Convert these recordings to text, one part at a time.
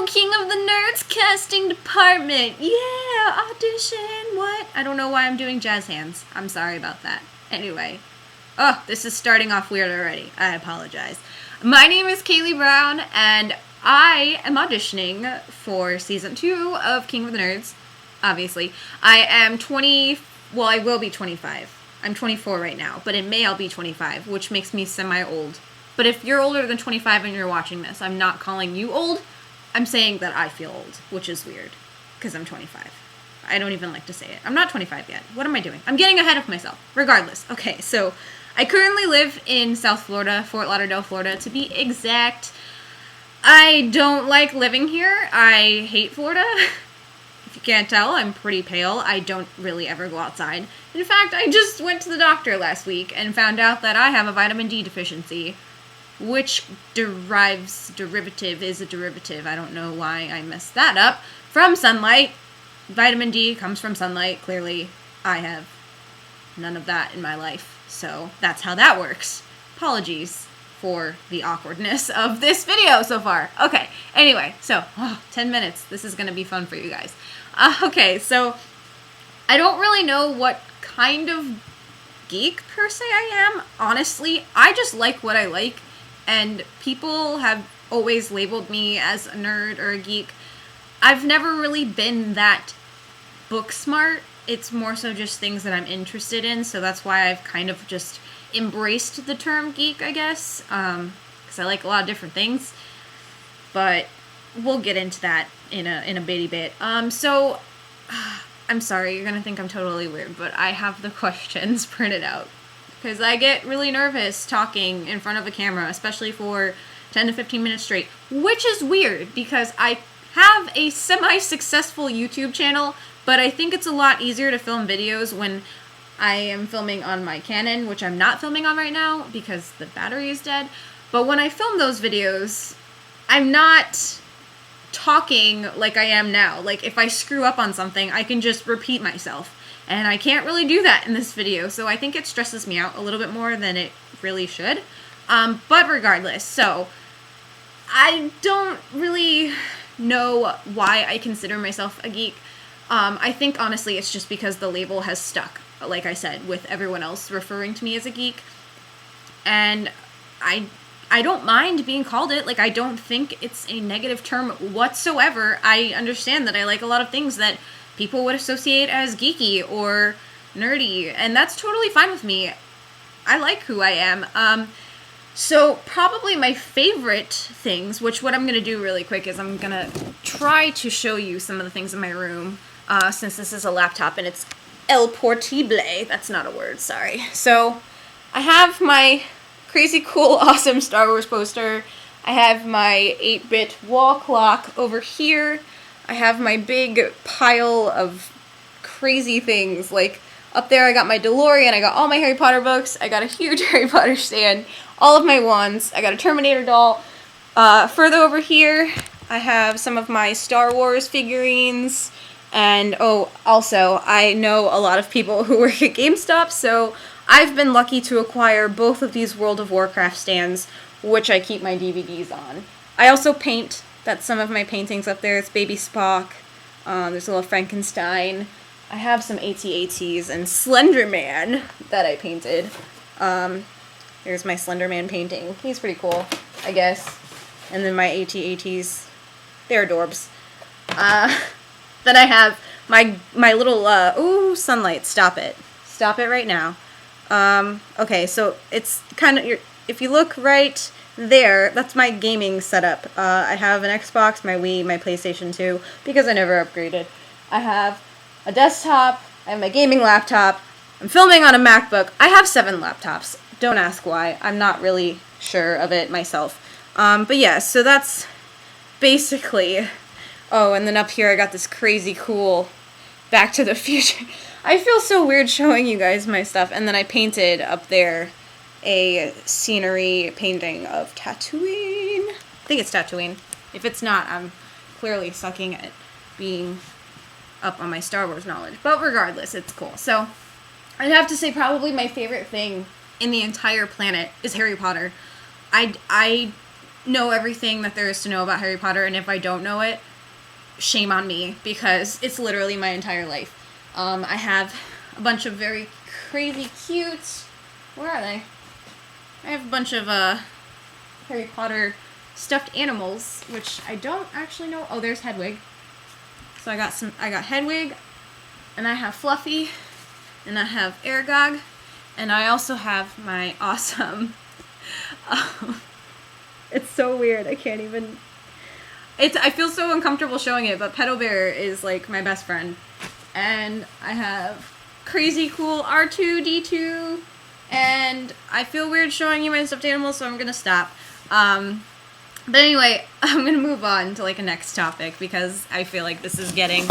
King of the Nerds casting department. Yeah, audition. What? I don't know why I'm doing jazz hands. I'm sorry about that. Anyway. Oh, this is starting off weird already. I apologize. My name is Kayleigh Brown, and I am auditioning for Season 2 of King of the Nerds, obviously. I am I will be 25. I'm 24 right now, but in May I'll be 25, which makes me semi-old. But if you're older than 25 and you're watching this, I'm not calling you old. I'm saying that I feel old, which is weird, because I'm 25. I don't even like to say it. I'm not 25 yet. What am I doing? I'm getting ahead of myself. Regardless. Okay, so I currently live in South Florida, Fort Lauderdale, Florida, to be exact. I don't like living here. I hate Florida. If you can't tell, I'm pretty pale. I don't really ever go outside. In fact, I just went to the doctor last week and found out that I have a vitamin D deficiency, which derivative is a derivative. I don't know why I messed that up. From sunlight. Vitamin D comes from sunlight. Clearly, I have none of that in my life. So that's how that works. Apologies for the awkwardness of this video so far. Okay, anyway, so 10 minutes. This is going to be fun for you guys. Okay, so I don't really know what kind of geek per se I am. Honestly, I just like what I like, and people have always labeled me as a nerd or a geek. I've never really been that book smart. It's more so just things that I'm interested in, so that's why I've kind of just embraced the term geek, I guess, because I like a lot of different things, but we'll get into that in a bitty bit. So, I'm sorry, you're gonna think I'm totally weird, but I have the questions printed out, because I get really nervous talking in front of a camera, especially for 10 to 15 minutes straight, which is weird, because I have a semi-successful YouTube channel, but I think it's a lot easier to film videos when I am filming on my Canon, which I'm not filming on right now because the battery is dead. But when I film those videos, I'm not talking like I am now. Like, if I screw up on something, I can just repeat myself. And I can't really do that in this video, so I think it stresses me out a little bit more than it really should. But regardless, so I don't really know why I consider myself a geek. I think, honestly, it's just because the label has stuck, like I said, with everyone else referring to me as a geek. And I don't mind being called it. Like, I don't think it's a negative term whatsoever. I understand that I like a lot of things that people would associate as geeky or nerdy, and that's totally fine with me. I like who I am. So probably my favorite things, which what I'm going to do really quick is I'm going to try to show you some of the things in my room, since this is a laptop and it's el portable. That's not a word, sorry. So I have my crazy cool, awesome Star Wars poster. I have my 8-bit wall clock over here. I have my big pile of crazy things. Like, up there I got my DeLorean, I got all my Harry Potter books, I got a huge Harry Potter stand, all of my wands, I got a Terminator doll. Further over here, I have some of my Star Wars figurines, and also, I know a lot of people who work at GameStop, so I've been lucky to acquire both of these World of Warcraft stands, which I keep my DVDs on. I also paint. That's some of my paintings up there. It's Baby Spock. There's a little Frankenstein. I have some AT-ATs and Slender Man that I painted. Here's my Slender Man painting. He's pretty cool, I guess. And then my AT-ATs. They're adorbs. Then I have my little, sunlight, stop it. Stop it right now. Okay, so it's kind of, if you look right there, that's my gaming setup. I have an Xbox, my Wii, my PlayStation 2, because I never upgraded. I have a desktop, I have my gaming laptop, I'm filming on a MacBook. I have 7 laptops. Don't ask why. I'm not really sure of it myself. But yeah, so that's basically... Oh, and then up here I got this crazy cool Back to the Future. I feel so weird showing you guys my stuff. And then I painted up there a scenery painting of Tatooine. I think it's Tatooine. If it's not, I'm clearly sucking at being up on my Star Wars knowledge. But regardless, it's cool. So I'd have to say probably my favorite thing in the entire planet is Harry Potter. I know everything that there is to know about Harry Potter, and if I don't know it, shame on me, because it's literally my entire life. I have a bunch of very crazy cute... Where are they? I have a bunch of Harry Potter stuffed animals, which I don't actually know. Oh, there's Hedwig. So I got Hedwig, and I have Fluffy, and I have Aragog, and I also have my awesome... it's so weird. I can't even... I feel so uncomfortable showing it, but Pedo Bear is, like, my best friend. And I have crazy cool R2-D2, and I feel weird showing you my stuffed animals, so I'm gonna stop. But anyway, I'm gonna move on to, like, a next topic, because I feel like this is getting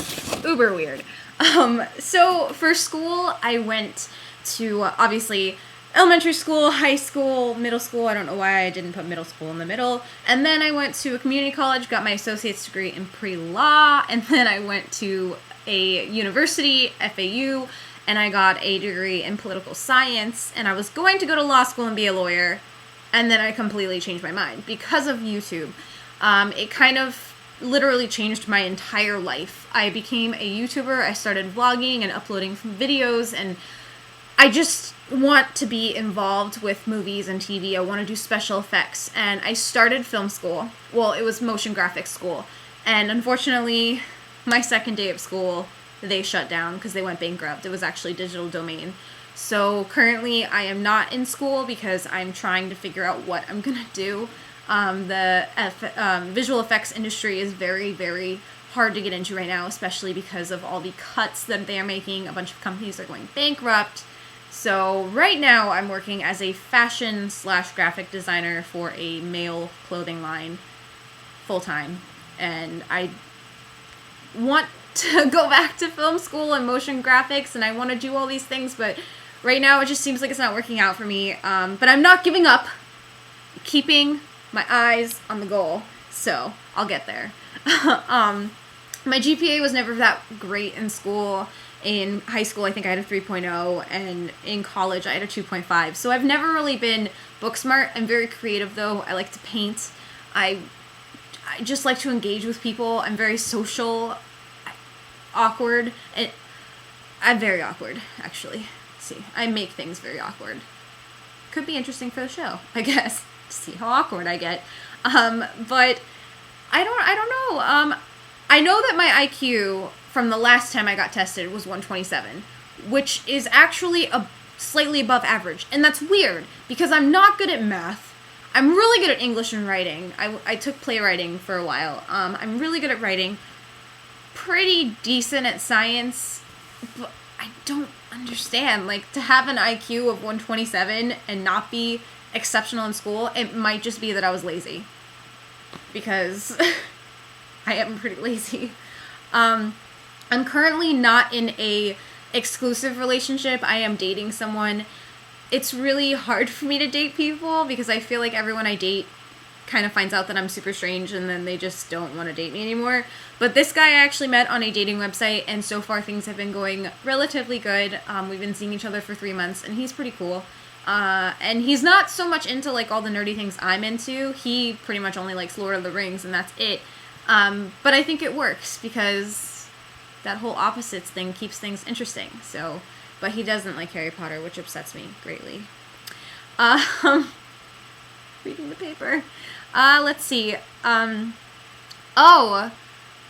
uber weird. So for school, I went to, obviously, elementary school, high school, middle school. I don't know why I didn't put middle school in the middle. And then I went to a community college, got my associate's degree in pre-law, and then I went to a university, FAU, and I got a degree in political science, and I was going to go to law school and be a lawyer, and then I completely changed my mind because of YouTube. It kind of literally changed my entire life. I became a YouTuber, I started vlogging and uploading videos, and I just want to be involved with movies and TV. I want to do special effects, and I started film school. Well, it was motion graphics school, and unfortunately, my second day of school, they shut down because they went bankrupt. It was actually Digital Domain. So currently, I am not in school because I'm trying to figure out what I'm gonna do. The visual effects industry is very, very hard to get into right now, especially because of all the cuts that they're making. A bunch of companies are going bankrupt. So right now I'm working as a fashion/graphic designer for a male clothing line full-time. And I want to go back to film school and motion graphics, and I want to do all these things, but right now it just seems like it's not working out for me. But I'm not giving up. I'm keeping my eyes on the goal, so I'll get there. My GPA was never that great in school. In high school, I think I had a 3.0, and in college, I had a 2.5. So I've never really been book smart. I'm very creative, though. I like to paint. I just like to engage with people. I'm very social, awkward, and I'm very awkward, actually. Let's see, I make things very awkward. Could be interesting for the show, I guess, to see how awkward I get. But I don't know. I know that my IQ from the last time I got tested was 127, which is actually slightly above average. And that's weird, because I'm not good at math. I'm really good at English and writing. I took playwriting for a while. I'm really good at writing. Pretty decent at science, but I don't understand. Like, to have an IQ of 127 and not be exceptional in school, it might just be that I was lazy. Because I am pretty lazy. I'm currently not in a exclusive relationship. I am dating someone. It's really hard for me to date people because I feel like everyone I date kind of finds out that I'm super strange, and then they just don't want to date me anymore. But this guy I actually met on a dating website, and so far things have been going relatively good. We've been seeing each other for 3 months, and he's pretty cool. And he's not so much into, like, all the nerdy things I'm into. He pretty much only likes Lord of the Rings, and that's it. But I think it works because that whole opposites thing keeps things interesting. So, but he doesn't like Harry Potter, which upsets me greatly. Reading the paper. Let's see. Oh,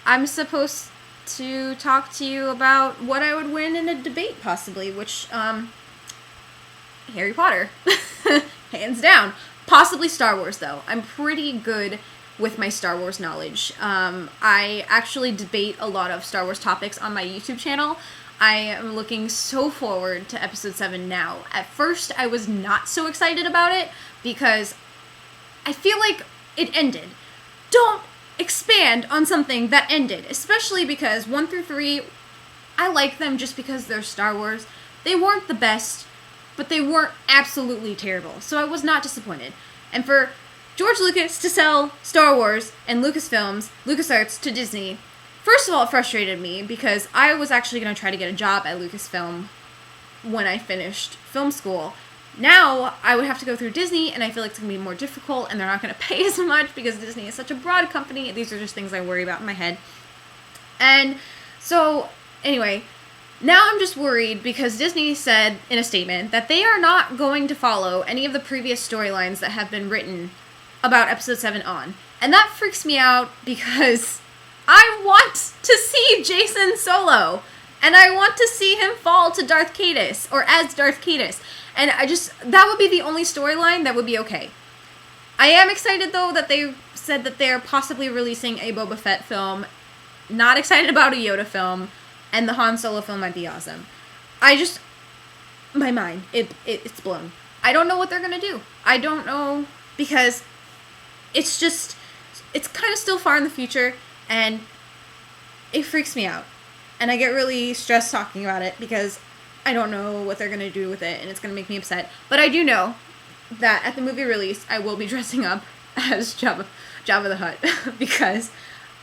I'm supposed to talk to you about what I would win in a debate, possibly, which, Harry Potter. Hands down. Possibly Star Wars, though. I'm pretty good with my Star Wars knowledge. I actually debate a lot of Star Wars topics on my YouTube channel. I am looking so forward to episode 7 now. At first, I was not so excited about it because I feel like it ended. Don't expand on something that ended, especially because 1 through 3, I like them just because they're Star Wars. They weren't the best, but they weren't absolutely terrible, so I was not disappointed. And for George Lucas to sell Star Wars and Lucasfilms, LucasArts, to Disney, first of all, it frustrated me because I was actually going to try to get a job at Lucasfilm when I finished film school. Now, I would have to go through Disney, and I feel like it's going to be more difficult, and they're not going to pay as much because Disney is such a broad company. These are just things I worry about in my head. And so, anyway, now I'm just worried because Disney said in a statement that they are not going to follow any of the previous storylines that have been written about Episode 7 on. And that freaks me out because I want to see Jason Solo. And I want to see him fall to Darth Caedus, or as Darth Caedus. And that would be the only storyline that would be okay. I am excited, though, that they said that they're possibly releasing a Boba Fett film. Not excited about a Yoda film. And the Han Solo film might be awesome. My mind, it's blown. I don't know what they're going to do. I don't know, because it's kind of still far in the future, and it freaks me out. And I get really stressed talking about it because I don't know what they're going to do with it, and it's going to make me upset. But I do know that at the movie release, I will be dressing up as Jabba the Hutt because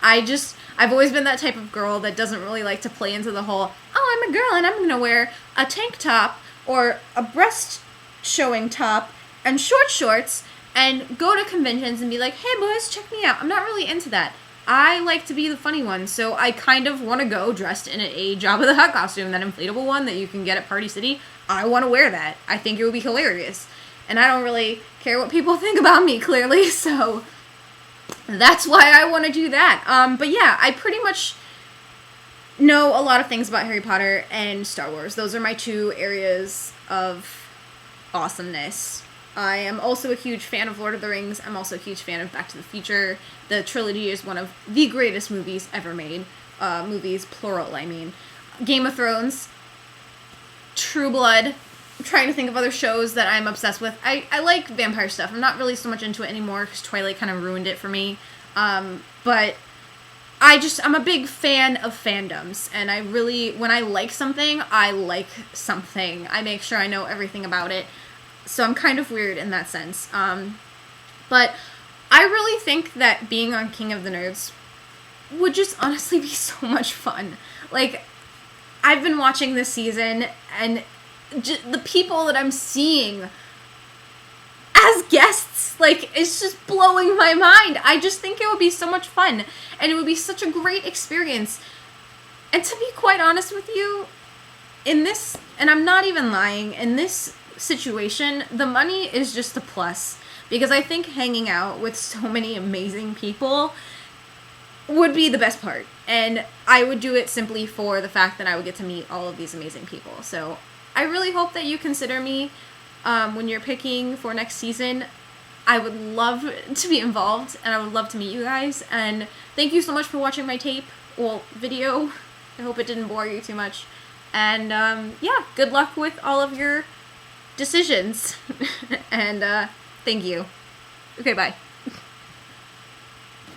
I've always been that type of girl that doesn't really like to play into the whole, oh, I'm a girl and I'm going to wear a tank top or a breast showing top and short shorts and go to conventions and be like, hey boys, check me out. I'm not really into that. I like to be the funny one, so I kind of want to go dressed in a Jabba the Hutt costume, that inflatable one that you can get at Party City. I want to wear that. I think it would be hilarious. And I don't really care what people think about me, clearly, so that's why I want to do that. But yeah, I pretty much know a lot of things about Harry Potter and Star Wars. Those are my two areas of awesomeness. I am also a huge fan of Lord of the Rings. I'm also a huge fan of Back to the Future. The trilogy is one of the greatest movies ever made. Movies, plural, I mean. Game of Thrones. True Blood. I'm trying to think of other shows that I'm obsessed with. I like vampire stuff. I'm not really so much into it anymore because Twilight kind of ruined it for me. But I'm a big fan of fandoms. And when I like something, I like something. I make sure I know everything about it. So I'm kind of weird in that sense. But I really think that being on King of the Nerds would just honestly be so much fun. Like, I've been watching this season, and the people that I'm seeing as guests, like, it's just blowing my mind. I just think it would be so much fun, and it would be such a great experience. And to be quite honest with you, in this, and I'm not even lying, in this situation, the money is just a plus, because I think hanging out with so many amazing people would be the best part, and I would do it simply for the fact that I would get to meet all of these amazing people. So I really hope that you consider me when you're picking for next season. I would love to be involved, and I would love to meet you guys, and thank you so much for watching my video. I hope it didn't bore you too much, and yeah, good luck with all of your decisions. And thank you. Okay, bye.